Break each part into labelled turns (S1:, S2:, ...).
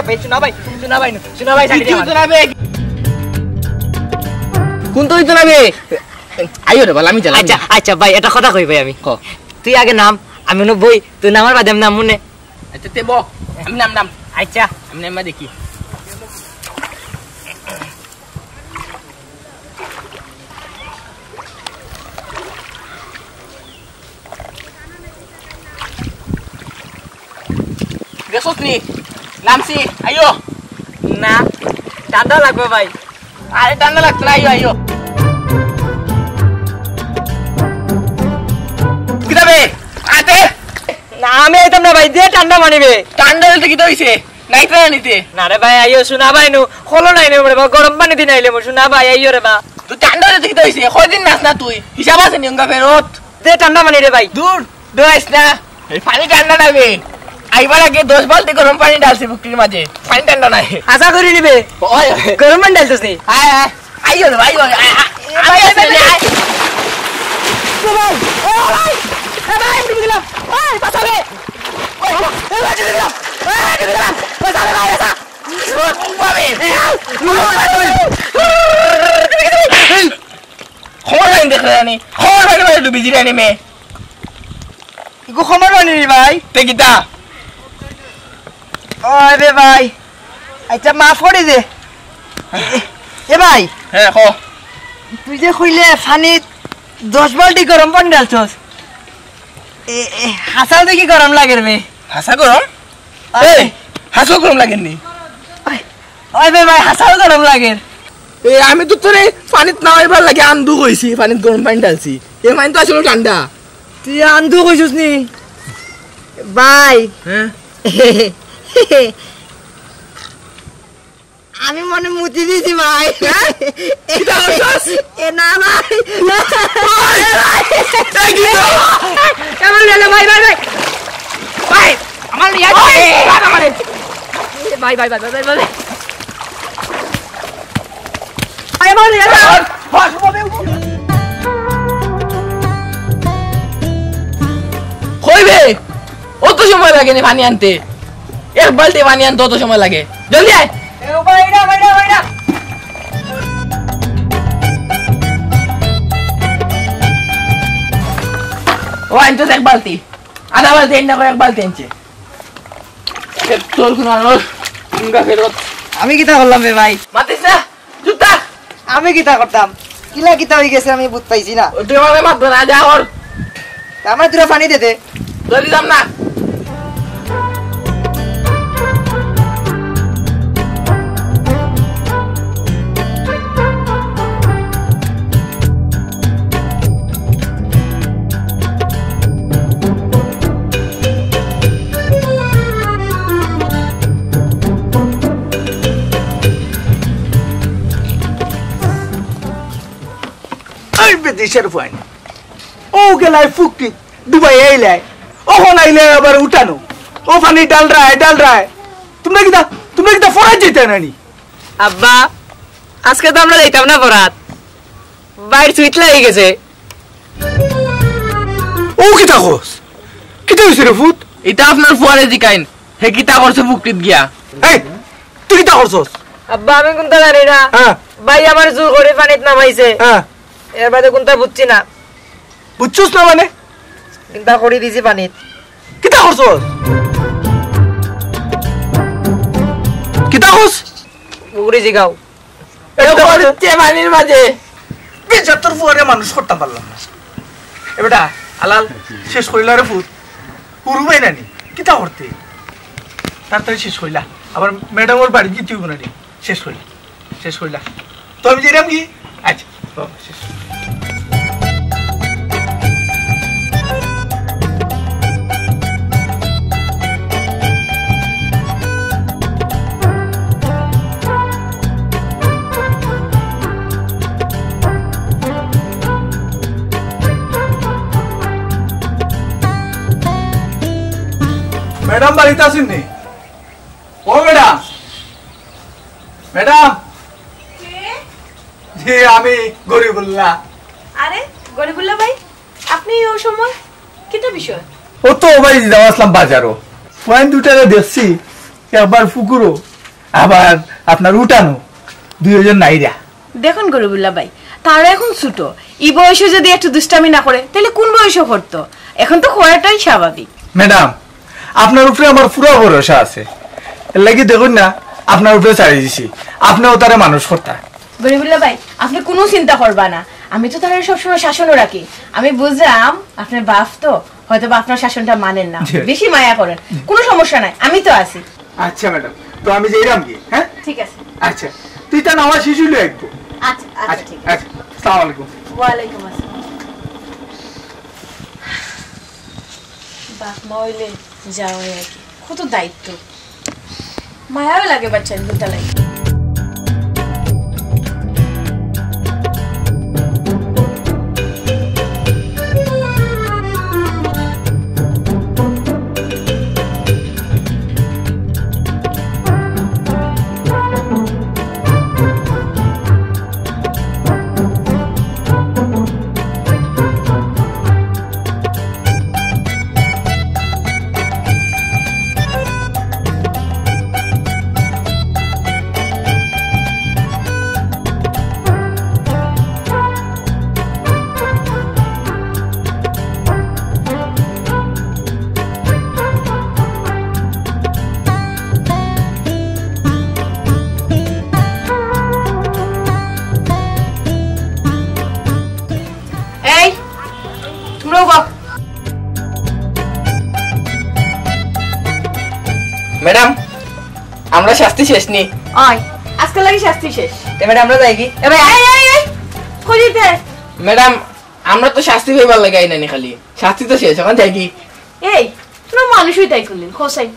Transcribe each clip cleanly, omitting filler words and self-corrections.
S1: ভাই শোনা ভাই সাইড দিয়ে শোনা ভাই কোন তুই তো নাবে আইও রে বল আমি চালাই আচ্ছা আচ্ছা ভাই এটা কথা কই ভাই আমি তুই আগে নাম আমি ন বই তুই নামার বাদে নাম মনে আচ্ছা তে ব আমি নাম আচ্ছা আমি নাম দেখি গেছনি লামসি আইও না ঠান্ডা লাগবে ভাই আরে ঠান্ডা লাগছে না আইও কিদাবে আতে না আমি আইতাম না ভাই যে ঠান্ডা মানিবে ঠান্ডা হইতে কি হইছে নাইতে নিতে না রে ভাই আইও শুনা ভাই নু হলো নাই রে গরম পানি দিন আইলে মো শুনা ভাই আইও রে বা তুই ঠান্ডা হইতে কি হইছে কয়দিন নাস না তুই হিসাব আছে নিয়ঙ্গা ফেরত যে ঠান্ডা মানি রে ভাই দূর দইস না এই পানি ঠান্ডা নাবে আইবার আগে 10 বালতি গরম পানি ঢালছি বুকটির মাঝে পানি ঠান্ডা নাই আশা করি নিবে ওই গরম পানি ঢালছিস নি হ্যাঁ আইও রে ভাই ভাই ভাই ভাই দিলাম ওই পাছাবে ওই বাজে দিলাম দিলাম পাছাবে ভাই আসা বাবা খবর নাই দেখরানি খবর নাই ডুবি জিরানি মে ইগো খবর নাই রে ভাই তে কিটা আরে ভাই আচ্ছা মাফ করে দে এ ভাই হ্যাঁ কো তুই যে কইলে পানি 10 বালতি গরম পানি ঢালছস হাসাও দেখি গরম লাগে রে হাসা গরম এই হাসা গরম লাগে নি ওই ভাই হাসাও গরম লাগে এ আমি তো তোরে পানিত নামাইবার লাগে আন্দু কইছি পানিত গরম পানি ঢালছি এ পানি তো আসলে ঠান্ডা তুই আন্দু কইছস নি ভাই হ্যাঁ আমি মনে মুতি দিছি ভাই এটা হচ্ছে এ না ভাই আমার লেলে ভাই ভাই ভাই ভাই আমার লিয়া ভাই ভাই ভাই ভাই ভাই ভাই আমার লিয়া বস ববে কইবে অত সময় লাগে না পানি আনতে এক বালতি পানি আনতে অত সময় লাগে জলদি আয় বাইরা বাইরা বাইরা ও আনতো এক বালতি আধা বালতি এনে এক বালতি আনছে তোর কোন আনোর ইনগা ফেরত আমি কিটা করলাম রে ভাই মাতিস না জুতা আমি কিটা করতাম কিলা কিটা হই গেছে আমি বুঝ পাইছি না তুই আমাকে মাত না যা ওর আমার তুই পানি দে দে জলদি দাম না দেশের পয়েন্ট ও গেলাই ফুকটি দুবাই আইলাই ওখন আইলে আবার উঠানো ও পানি ডাল রায় তোমরা কিটা ফরাত যেতে নানি আব্বা আজকে তো আমরা যাইতাম না ফরাত বাইর সুইট লাগি গেছে ও কিটা কস কিটা হইছে রে ফুট এটা আপনার ফুয়ারে দিকাইন হে কিটা করছে ফুকটিত গিয়া এই তুই কিটা করছস আব্বা আমি কোনটা জানি না ভাই আমার জোর করে পানিত নামাইছে এর বাদে কোনটা বুঝছি না বুঝছস না মানে চিন্তা করি দিছি পানিত কিটা করছস কিটা কস উগরি জিগাও এটা করতে পানির মাঝে 75 ফুয়ারে মানুষ করতে পারলাম না এ বেটা আলাল শেষ কইলা রে ফুট পুরুবাই নানি কিটা করতে তাড়াতাড়ি শেষ কইলা আবার ম্যাডামের বাড়ি গিয়ে তুই বনানি শেষ কইলা তো আমি যেরাম কি আচ্ছা শেষ ম্যাডাম বাড়িতে আসেন নি ও ম্যাডাম জি আমি গরিবুল্লাহ
S2: আরে গরিবুল্লাহ ভাই আপনি ওই সময় কিটা বিষয়
S1: ও তো ভাই যাওয়া আসলাম বাজারও পয়েন্ট দুটারে দেখছি একবার ফুকুরো
S3: আবার আপনার উঠানো দুইজন নাইরা।
S2: দেখুন গরিবুল্লাহ ভাই, তারা এখন ছোট, এই বয়সে যদি একটু দুষ্টামি না করে তাহলে কোন বয়সে করতো? এখন তো করাটাই স্বাভাবিক।
S3: ম্যাডাম আপনার উপরে আমার পুরো ভরসা আছে, এর লাগি দেখুন না আপনার উপরে ছাড়িয়ে দিছি, আপনিও তারা মানুষ করতা।
S2: গরিবুল্লাহ ভাই, আপনি কোনো চিন্তা করবা না, আমি তো তারা সবসময় শাসনও রাখি। আমি বুঝলাম আপনার বাপ তো হয়তো বা আপনার শাসনটা মানেন না, বেশি মায়া করেন। কোনো সমস্যা নাই, আমি তো আছি।
S3: আচ্ছা ম্যাডাম, তো আমি যাইলাম কি? হ্যাঁ
S2: ঠিক আছে।
S3: আচ্ছা তুই তা আমার শিশু লিয়ে একটু।
S2: আচ্ছা আচ্ছা ঠিক আছে।
S3: আচ্ছা আসসালামু আলাইকুম।
S2: ওয়ালাইকুম আসসালাম। বাপ মা হইলে যাওয়াই আর কি, কত দায়িত্ব, মায়াও লাগে বাচ্চার দুটা লাগে।
S1: ম্যাডাম আমরা শাস্তি শেষ নি।
S2: আয় আজকে লাগি শাস্তি শেষ।
S1: ম্যাডাম আমরা যাই কি?
S2: এবার আয় আয় আয় কইতে।
S1: ম্যাডাম আমরা তো শাস্তি হইবার লাগাই নাই, খালি শাস্তি তো শেষ, এখন যাই কি?
S2: এই তোমরা মানুষই তাই করলেন খোসাই।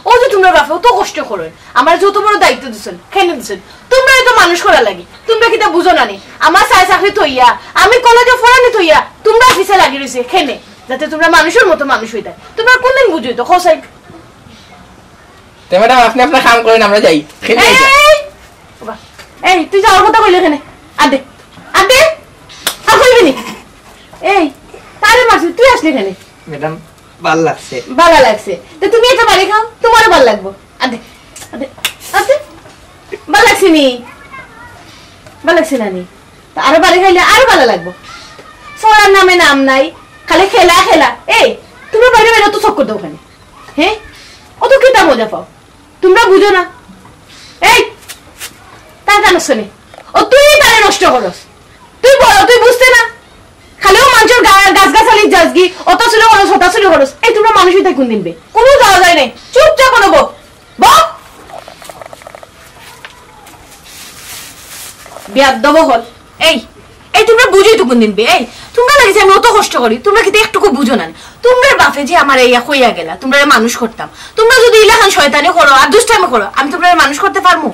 S2: ও যে তোমরা বাপে তো কষ্ট করেন, আমার যত বড় দায়িত্ব দিছেন কেন দিছেন, তোমরা তো মানুষ করা লাগে। তোমরা কি তা বুঝো না নি? আমার চাই চাকরি থইয়া আমি কলেজে পড়ানি থইয়া তোমরা অফিসে লাগি রইছে খেনে, যাতে তোমরা মানুষের মতো মানুষ হইতা। তোমরা কোনদিন বুঝই তো খোসাই।
S1: তো ম্যাডাম আপনি আপনার কাম করেন, আমরা যাই।
S2: এই তুই যাওয়ার কথা কইলে এখানে আদে আদে আর কইবি নি। এই তারে মারছিস তুই আসলি এখানে?
S1: ম্যাডাম ভাল লাগছে।
S2: ভালো লাগছে তো তুমি এটা বাড়ি খাও, তোমারও ভালো লাগবো। আদে আদে আদে ভালো লাগছে নি? ভালো লাগছে না নি? আরো বাড়ি খাইলে আরো ভালো লাগবো। সরার নামে নাম নাই, খালি খেলা খেলা। এই তোমরা বাইরে বাইরে তো চক্কর দাও ওখানে, হ্যাঁ অত কিতা মজা পাও তোমরা বুঝো না। এই তার জানোস নি? ও তুই তারে নষ্ট করস, তুই বলো তুই বুঝতে না? খালিও মানুষের গাছ গাছালি যাসগি, অত ছিল খরচ হতা ছিল খরচ। এই তোমরা মানুষই তাই কোন দিনবে, কোনো যাওয়া যায় নাই, চুপচাপ কোনো বিয়াদ্দব হল। এই এই তোমরা বুঝোই তো কোন দিনবে। এই তোমরা লাগিছে আমি অত কষ্ট করি, তোমরা কিন্তু একটুকু বুঝো না। তোমরা বাপে যে আমার ইয়া কইয়া গেলা, তোমরা মানুষ করতাম। তোমরা যদি ইলাখান শয়তানি করো আর দুষ্টামি করো, আমি তোমরা মানুষ করতে পারবো?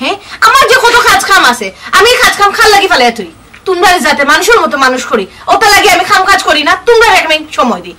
S2: হ্যাঁ আমার যে কত কাজ কাম আছে, আমি কাজ কাম খাল লাগি ফেলে তুই। তোমরা যাতে মানুষের মতো মানুষ করি, ওটা লাগে আমি খাম কাজ করি না। তোমরা আমি সময় দিই,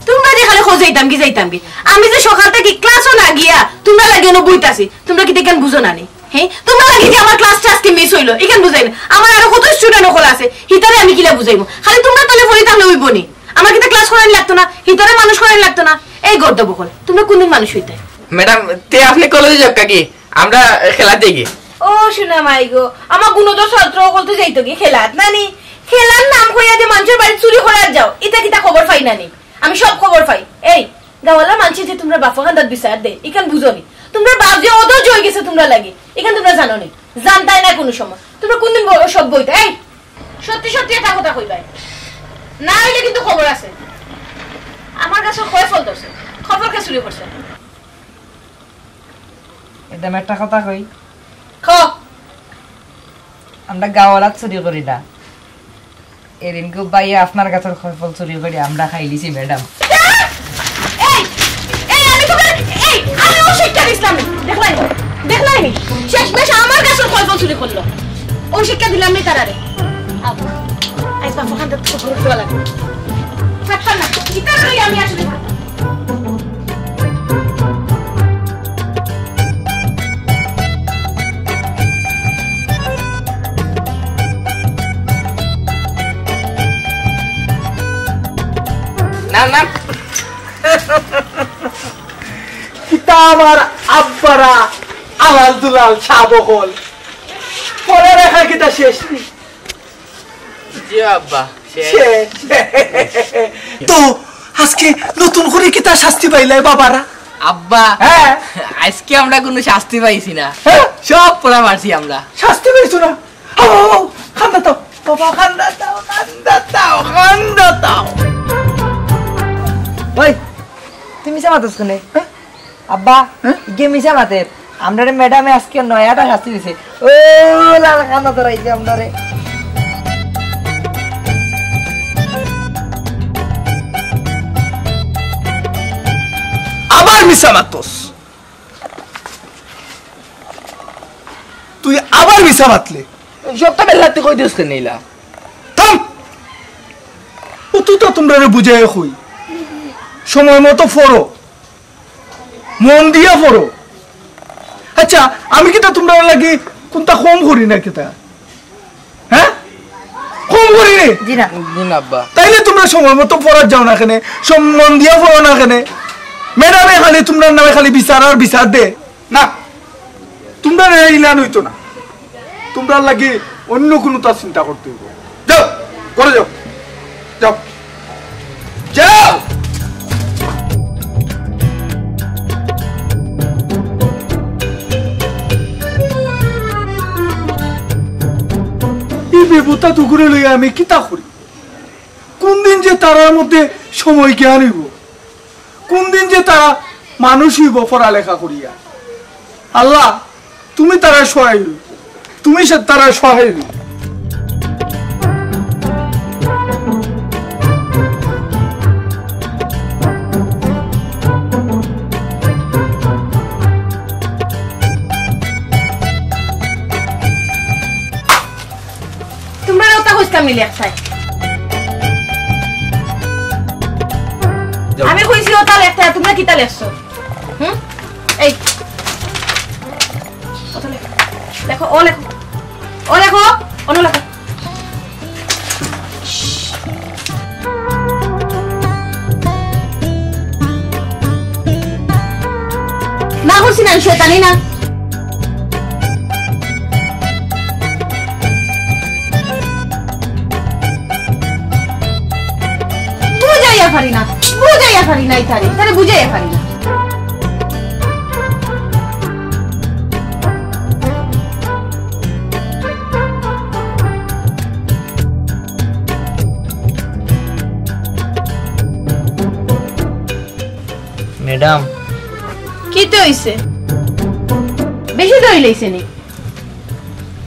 S2: তোমরা যে খালি খোঁজাইতাম কি যাইতাম কি। আমি যে সকাল থেকে ক্লাসও না গিয়া তোমরা লাগে বইতাছি, তোমরা কি দেখেন বুঝো না নি? হ্যাঁ তোমরা লাগে যে আমার ক্লাস টাস্কি মিস হইলো এখান বুঝাই না। আমার আরো কত স্টুডেন্ট ওখানে আছে, হিতারে আমি কিলা বুঝাইবো? খালি তোমরা তাহলে ফরি তাহলে হইব নি? আমার কিন্তু ক্লাস করানি লাগতো না, হিতারে মানুষ করানি লাগতো না। এই গর্দ বকল, তোমরা কোনদিন মানুষ হইতে?
S1: ম্যাডাম তে আপনি কলেজে যাক কাকি, আমরা খেলা দেখি।
S2: ও শোনা মাই গো, আমার গুণদর ছাত্র বলতে যাইতো কি খেলাত নানি? খেলার নাম কইয়া যে মানুষের বাড়ি চুরি করার যাও, এটা কিতা খবর পাই নানি? আমি সব খবর পাই। এই গাওয়ালা মানুষ যে তোমরা বাপা খান্দার বিচার দে, এখান বুঝো নি? তোমরা বাপ যে অদর জয় গেছে তোমরা লাগে, এখান তোমরা জানো নি? জানতাই না কোনো সময়। তোমরা কোনদিন সব বইতে? এই সত্যি সত্যি এটা কথা কইবাই না হইলে কিন্তু খবর আছে। আমার কাছে কয় ফল ধরছে, খবর কে চুরি করছে?
S4: এটা আমি একটা কথা কই,
S2: খ
S4: আমরা গাওয়ালা চুরি করি না। এদিন কেউ বাইয়া আপনার গাছের ফল চুরি করি আমরা খাই লিছি ম্যাডাম।
S2: এই এই আমি তোকে এই আমি ও শিক্ষা দিলাম দেখলাই দেখলাই নি? শেষ মেশ আমার গাছের ফল চুরি করলো, ও শিক্ষা দিলাম নি তারারে। আই বাবা খান তো খবর দেওয়া লাগবে। ফাটা না কিতা কই আমি আসলে
S1: না না
S3: কিতা আমার আব্বারা আলাল দুলাল সাবকল পড়ালেখা কিতা শেষ নি
S1: জি আব্বা
S3: শেষ। তো আজকে নতুন করে কিতা শাস্তি পাইলাই বাবারা?
S1: আব্বা
S3: হ্যাঁ
S1: আজকে আমরা কোনো শাস্তি পাইছি না,
S3: হ্যাঁ
S1: সব পড়া মারছি আমরা।
S3: শাস্তি পাইছো না? খান্দা দাও বাবা, খান্দা দাও, খান্দা দাও, খান্দা দাও।
S4: ওই তুমি মিশা মাতস কোনে আব্বা ইগে মিশা মাতের আমরা ম্যাডামে আজকে নয়াটা শাস্তি দিছে ও লাল খানা ধরাইছে আমরারে
S3: আবার মিশা মাতস, তুই আবার মিশা মাতলে।
S1: সবটা বেলাতে কই দিস কেন নিলা?
S3: থাম, ও তুই তো তোমরা বুঝাই কই, সময় মতো পড়ো, মন দিয়া পড়ো। আচ্ছা আমি কিতা তোমরা লাগি কোনটা কম করি না কিতা? হ্যাঁ কম করি রে?
S4: জি না
S1: দিন আব্বা
S3: তাইলে তোমরা সময় মতো পড়ার যাও না কেনে, মন দিয়া পড়ো না কেনে? ম্যাডামে খালি তোমরা নামে খালি বিচার আর বিচার দে না, তোমরা ইলান হইতো না, তোমরা লাগি অন্য কোনো তার চিন্তা করতে হইব। যাও করে যাও, যাও যাও। এই বেবতা টুকুরে লইয়া আমি কিতা করি? কোন দিন যে তারার মধ্যে সময় জ্ঞান হইব, কোন দিন যে তারা মানুষ হইব পড়ালেখা করিয়া। আল্লাহ তুমি তারা সহায় হইব, তুমি তারা সহায় হইব।
S2: তোমরা ওটা কইস্তা মিলে একসাই। আমি কইছি ওটা লেখতে, তোমরা কিতা লেখছো? এই ওটা লেখো, লেখো, ও লেখো, ও লেখো, অন্য লেখো। না করছি না, শয়তানি না। বুঝাইয়া পারি না, বুঝাইয়া পারি না, তারে বুঝাইয়া পারি না।
S1: ম্যাডাম
S2: কি তো হইছে? বেশি তো হইলেইছে নি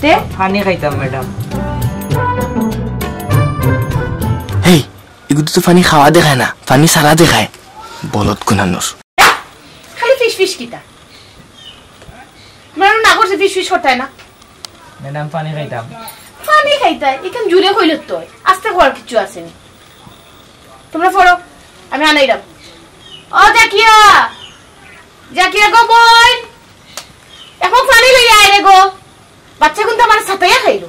S2: তে?
S4: পানি খাইতাম ম্যাডাম।
S1: হেই এগুলো তো পানি খাওয়া দেখায় না, পানি সারা দেখায়। বলত কোনানোর
S2: খালি ফিস ফিস কিতা? মানে না করছে ফিস ফিস করতে হয় না?
S4: ম্যাডাম পানি খাইতাম।
S2: পানি খাইতে হয় এখান জুড়ে কইল তো, আস্তে করার কিছু আসেনি। তোমরা পড়ো, আমি আনাইলাম। ও জাকিয়া, জাকিয়া গো বোন, এখন পানি লইয়া আয় রে গো। বাচ্চা কিন্তু আমার সাথেয়া খাইলো।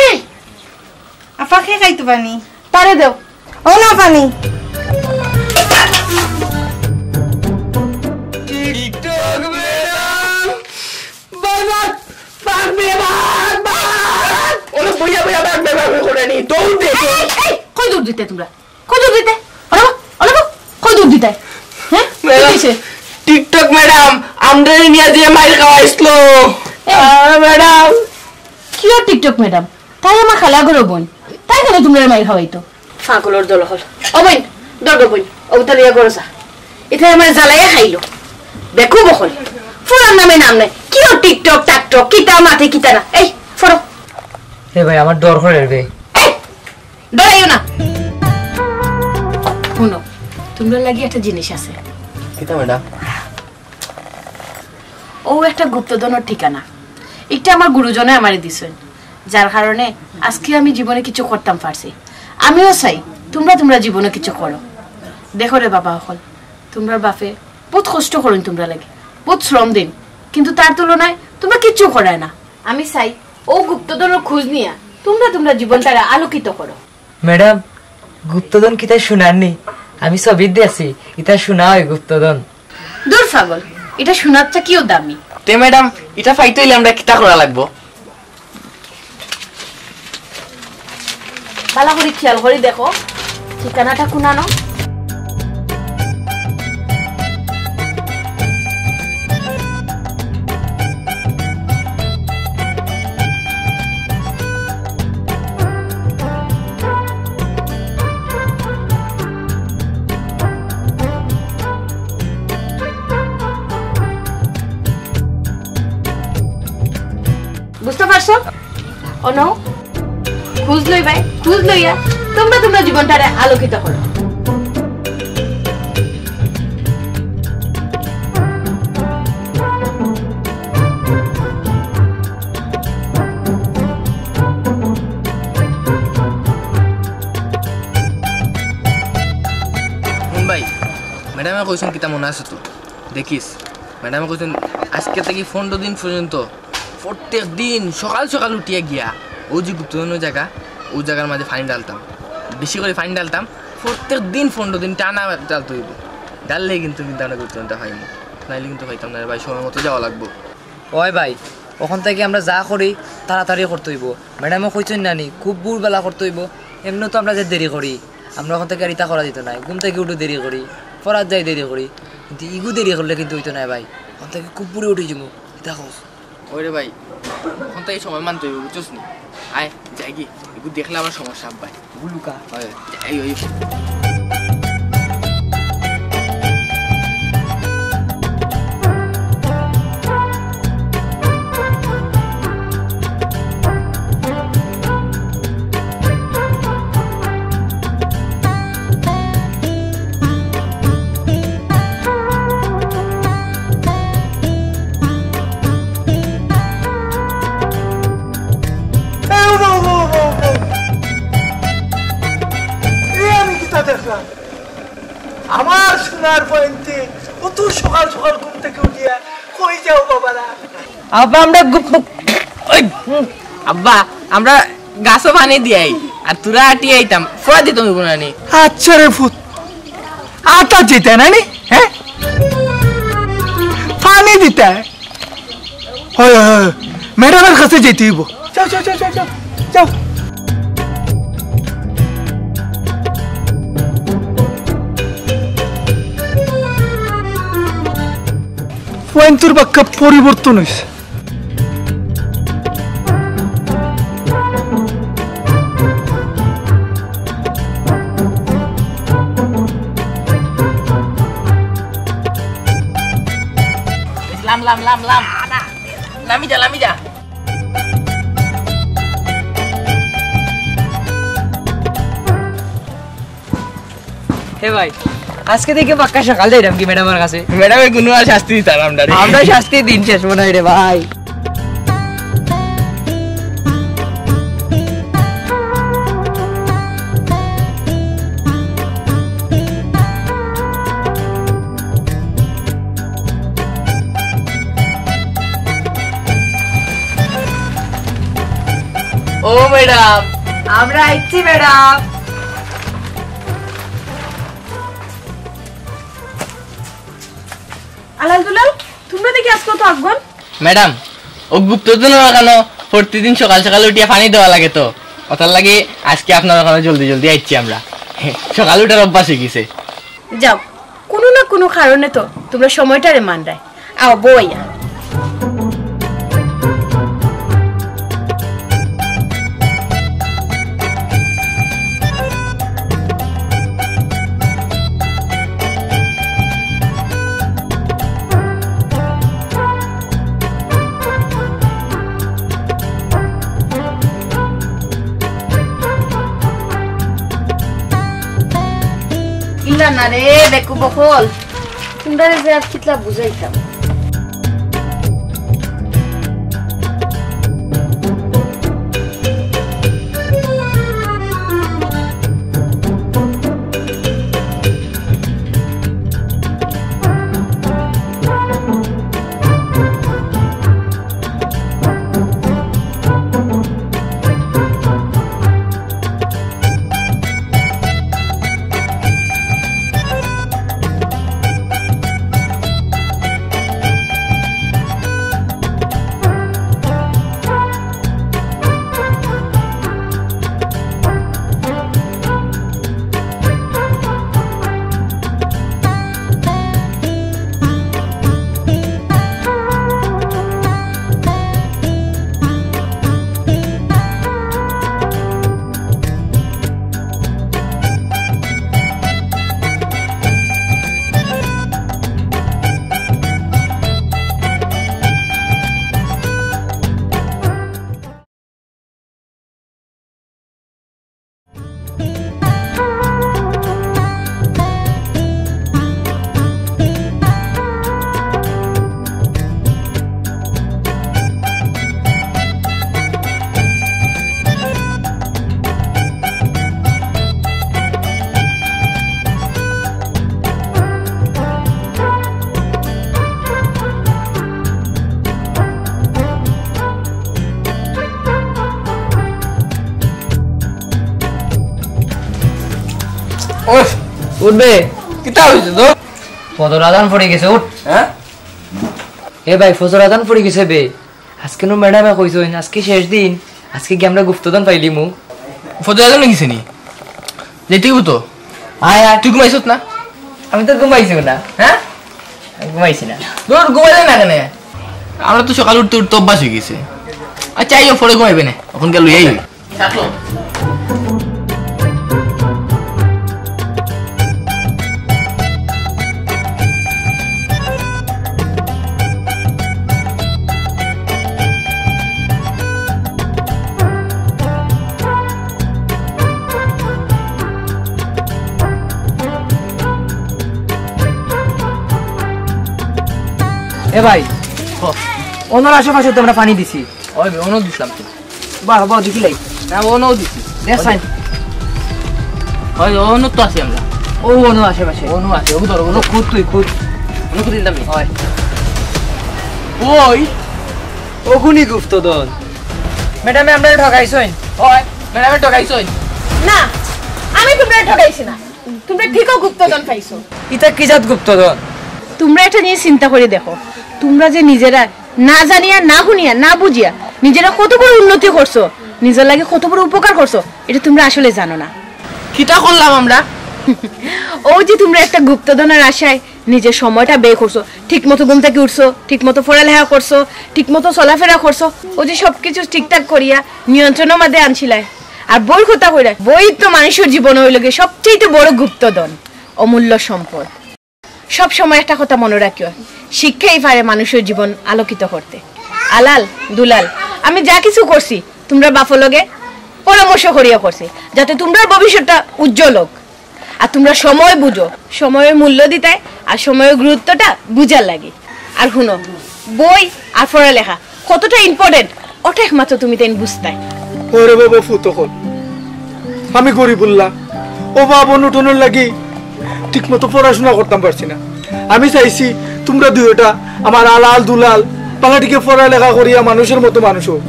S2: এই
S5: আপা খেয়ে খাইতে পানি
S2: তারে দেও।
S5: ও না পানি
S2: কই দূর দিতে তোমরা? কই দূর দিতে? অলাবো অলাবো কই দূর দিতে? হ্যাঁ কি হইছে?
S1: টিকটক ম্যাডাম আমাদের নিয়ে যে মাইর খাওয়াইছিল ম্যাডাম।
S2: কি আর টিকটক ম্যাডাম? তাই আমার খালা গরো বোন, তাই কেন তোমরা মাইর খাওয়াইতো? ফাঁকলোর দল হল। ও বোন দরগো বোন, ও তালিয়া করছা এটা আমার জ্বালাইয়া খাইলো। দেখো বকল ফুরার নামে নাম নাই, কি আর টিকটক টাকটক কিতা মাথে কিতা না। এই ফরো।
S4: হে ভাই আমার ডর করে রে।
S2: এই ডরাইও না। শুনো, তোমরা লাগি একটা জিনিস আছে।
S1: কিতা ম্যাডাম?
S2: ও একটা গুপ্তধনের ঠিকানা। এটা আমার গুরুজনে আমারে দিছেন, যার কারণে আজকে আমি জীবনে কিছু করতাম পারছি। আমিও চাই তোমরা জীবনে কিছু করো। দেখো রে বাবা হল, তোমরা বাপে বহুত কষ্ট করেন, তোমরা লাগে বহুত শ্রম দিন, কিন্তু তার তুলনায় তোমরা কিচ্ছু করায় না। আমি চাই ও গুপ্তধনের খোঁজ নিয়া তোমরা জীবনটারে আলোকিত করো।
S4: ম্যাডাম গুপ্তধন কিতাই শুনাননি, আমি ছবি দিয়েছি ইতা শোনা হয় গুপ্তধন।
S2: দূর পাগল, এটা সোনার চাকিও দামি।
S1: তে ম্যাডাম এটা ফাইতে হইলে আমরা কিতা করা লাগবো?
S2: ভালো করে খেয়াল করে দেখো ঠিকানাটা কোনানো। বুঝতে পারছো? অনো খুঁজ লই ভাই, খুঁজ লইয়া তোমরা জীবনটারে আলোকিত করো।
S1: ভাই ম্যাডামে কইছেন কিতা মনে আছে তো দেখিস, ম্যাডামে কইছেন আজকে থেকে 15 দিন পর্যন্ত প্রত্যেক দিন সকাল সকাল উঠিয়া গিয়া ও যে গুপ্তধন জায়গা, ওই জায়গার মাঝে পানি ডালতাম, বেশি করে পানি ডালতাম। প্রত্যেক দিন 15 দিন টানা ডালতে হইব, ডাললে কিন্তু আমরা গুপ্তধনটা পাইনি, নাইলে কিন্তু পাইতাম না ভাই। সময় মতো যাওয়া লাগবো।
S4: ওই ভাই ওখান থেকে আমরা যা করি তাড়াতাড়ি করতে হইব। ম্যাডামও কইছেন নানি খুব ভোরবেলা করতে হইব। এমনি তো আমরা যে দেরি করি, আমরা ওখান থেকে রিতা করা যেত না, ঘুম থেকে উঠে দেরি করি, পড়ার যাই দেরি করি, কিন্তু ইগু দেরি করলে কিন্তু হইতো না ভাই। ওখান থেকে খুব বুড়ে উঠে যাবো। দেখো
S1: ওই রে ভাই ওখান থেকে সময় মানতে হইব, বুঝছিস নি? আয় যাই কি এগুলো দেখলে আমার সমস্যা ভাই।
S4: বুলুকা
S1: হয় যাই ওই
S3: আমার সোনার পয়েন্টে কত সকাল সকাল ঘুম থেকে উঠিয়া কই যাও বাবারা?
S1: আব্বা আমরা আব্বা আমরা গাছও পানি দিয়াই আর তোরা আটি আইতাম ফোয়া দিত নানি।
S3: আচ্ছা রে ফুট আটা যেতে নানি, হ্যাঁ পানি দিতে হয় ম্যাডামের কাছে যেতে হইব। যাও যাও যাও যাও যাও। পয়েন্টের বাক্য পরিবর্তন হয়েছে।
S1: লাম লাম লাম লাম নামি যা নামি যা।
S4: হে ভাই আজকে থেকে পাক্কা সকাল যাইতাম কি ম্যাডামের কাছে?
S1: ম্যাডামের কোনো আর শাস্তি দিতাম
S4: আমরা শাস্তি দিন শেষ মনে হয় রে ভাই।
S1: ও ম্যাডাম
S4: আমরা আইছি ম্যাডাম।
S2: আলাল দুলাল তোমরা দেখি আজকে তো আগবন।
S1: ম্যাডাম ও গুপ্তধন কেন প্রতিদিন সকাল সকাল উঠিয়া পানি দেওয়া লাগে, তো ওটার লাগে আজকে আপনার ওখানে জলদি জলদি আইছি আমরা। সকাল উঠার অভ্যাস হয়ে গেছে।
S2: যাও কোনো না কোনো কারণে তো তোমরা সময়টারে মানরায় আও বইয়া। ইলা না রে বেকু বকল তোমরা যে আর কিতলা বুঝাইতাম।
S4: উঠবে
S1: কিতা হইছে তো
S4: ফজর আজান পড়ে গেছে উঠ
S1: হ্যাঁ
S4: এ ভাই ফজর আজান পড়ে গেছে বে আজকে নো ম্যাডামে কইছেন আজকে শেষ দিন আজকে কি আমরা গুপ্তধন পাইলিমু
S1: ফজর আজান গেছে নি যেতে হইব তো
S4: আয় আয়
S1: তুই ঘুমাইছত না
S4: আমি তো ঘুমাইছি না
S1: হ্যাঁ
S4: আমি ঘুমাইছি না
S1: তোর ঘুমাইলে না কেন আমরা তো সকাল উঠতে উঠতে অভ্যাস হয়ে গেছে আচ্ছা আইও পরে ঘুমাইবে না এখন গেল এই থাকলো
S4: এ ভাই ওনার আশেপাশে তো আমরা পানি দিছি
S1: ওই অনও দিছিলাম তো
S4: বাহ বাহ দেখি লাই
S1: না অনও দিছি
S4: দেখ সাইন
S1: ওই অনও তো আছি আমরা
S4: ও ওনো আশেপাশে
S1: অনও আছে ও ধরো
S4: ওনো খুদ তুই খুদ
S1: অনও করে দিলাম
S4: হয়
S1: ওই
S4: ওগুনি গুপ্তধন ম্যাডামে আমরা ঠকাইছইন
S1: ওই ম্যাডামে টকাইছই
S2: না আমি তোমরা ঠকাইছি না তোমরা ঠিকও গুপ্তধন পাইছো
S4: ইতা কি জাত গুপ্তধন
S2: তোমরা এটা নিয়ে চিন্তা করে দেখো তোমরা যে নিজেরা না জানিয়া না শুনিয়া না বুঝিয়া নিজেরা কত বড় উন্নতি করছো নিজের লাগে কত বড় উপকার করছো এটা তোমরা আসলে জানো না
S1: কিটা করলাম আমরা
S2: ওই যে তোমরা একটা গুপ্তধনের আশায় নিজের সময়টা ব্যয় করছো ঠিক মতো ঘুম থেকে উঠছো ঠিক মতো পড়ালেখা করছো ঠিক মতো চলাফেরা করছো ওই যে সবকিছু ঠিকঠাক করিয়া নিয়ন্ত্রণের মধ্যে আনছিলাই আর বই কথা কইরা বই তো মানুষের জীবন হইল গিয়ে সবচেয়ে বড় গুপ্তধন অমূল্য সম্পদ সব সময় একটা কথা মনে রাখিও শিক্ষাই পারে মানুষের জীবন আলোকিত করতে আলাল দুলাল আমি যা কিছু করছি তোমরা বাফলগে পরামর্শ করিয়া করছি যাতে তোমরা ভবিষ্যৎটা উজ্জ্বল হোক আর তোমরা সময় বুঝো সময়ের মূল্য দিতে আর সময়ের গুরুত্বটা বুঝার লাগে আর শুনো বই আর পড়ালেখা কতটা ইম্পর্টেন্ট ওটা একমাত্র তুমি তাই বুঝতে
S3: ওরে বাবা ফুতো হল আমি গরিবুল্লাহ ও বাবা উঠোনের লাগি ঠিক মতো পড়াশোনা করতাম পারছি না আমি চাইছি তোমরা দুইটা আমার আলাল দুলাল বাঙাটিকে পড়ালেখা করিয়া মানুষের মতো মানুষ হোক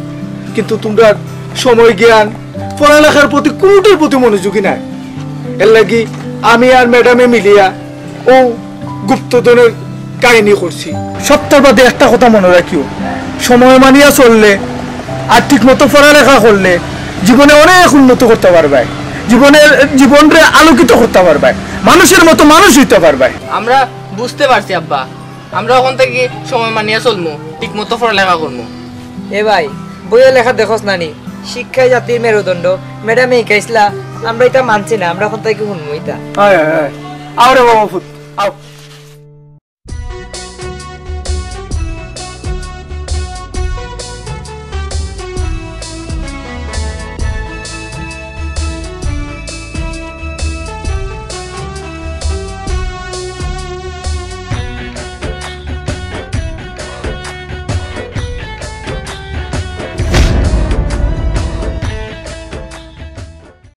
S3: কিন্তু তোমরা সময় জ্ঞান পড়ালেখার প্রতি কোনোটার প্রতি মনোযোগী নাই এর লাগি আমি আর ম্যাডামে মিলিয়া ও গুপ্তধনের কাহিনী করছি সপ্তাহ বাদে একটা কথা মনে রাখিও সময় মানিয়া চললে আর ঠিক মতো পড়ালেখা করলে জীবনে অনেক উন্নত করতে পারবে জীবনরে আলোকিত করতে পারবে মানুষের মতো মানুষ হইতে পারবে
S1: আমরা বুঝতে পারছি আব্বা আমরা ওখান থেকে সময় মানিয়া চলমু ঠিক মতো পড়ালেখা করবো
S4: এ ভাই বইয়ে লেখা দেখোস নানি শিক্ষাই জাতির মেরুদণ্ড ম্যাডামে শিখাইছিলা আমরা এটা মানছি না আমরা এখন থেকে শুনবো এটা
S3: আয় আয় আয় আরে বাবা ফুট আও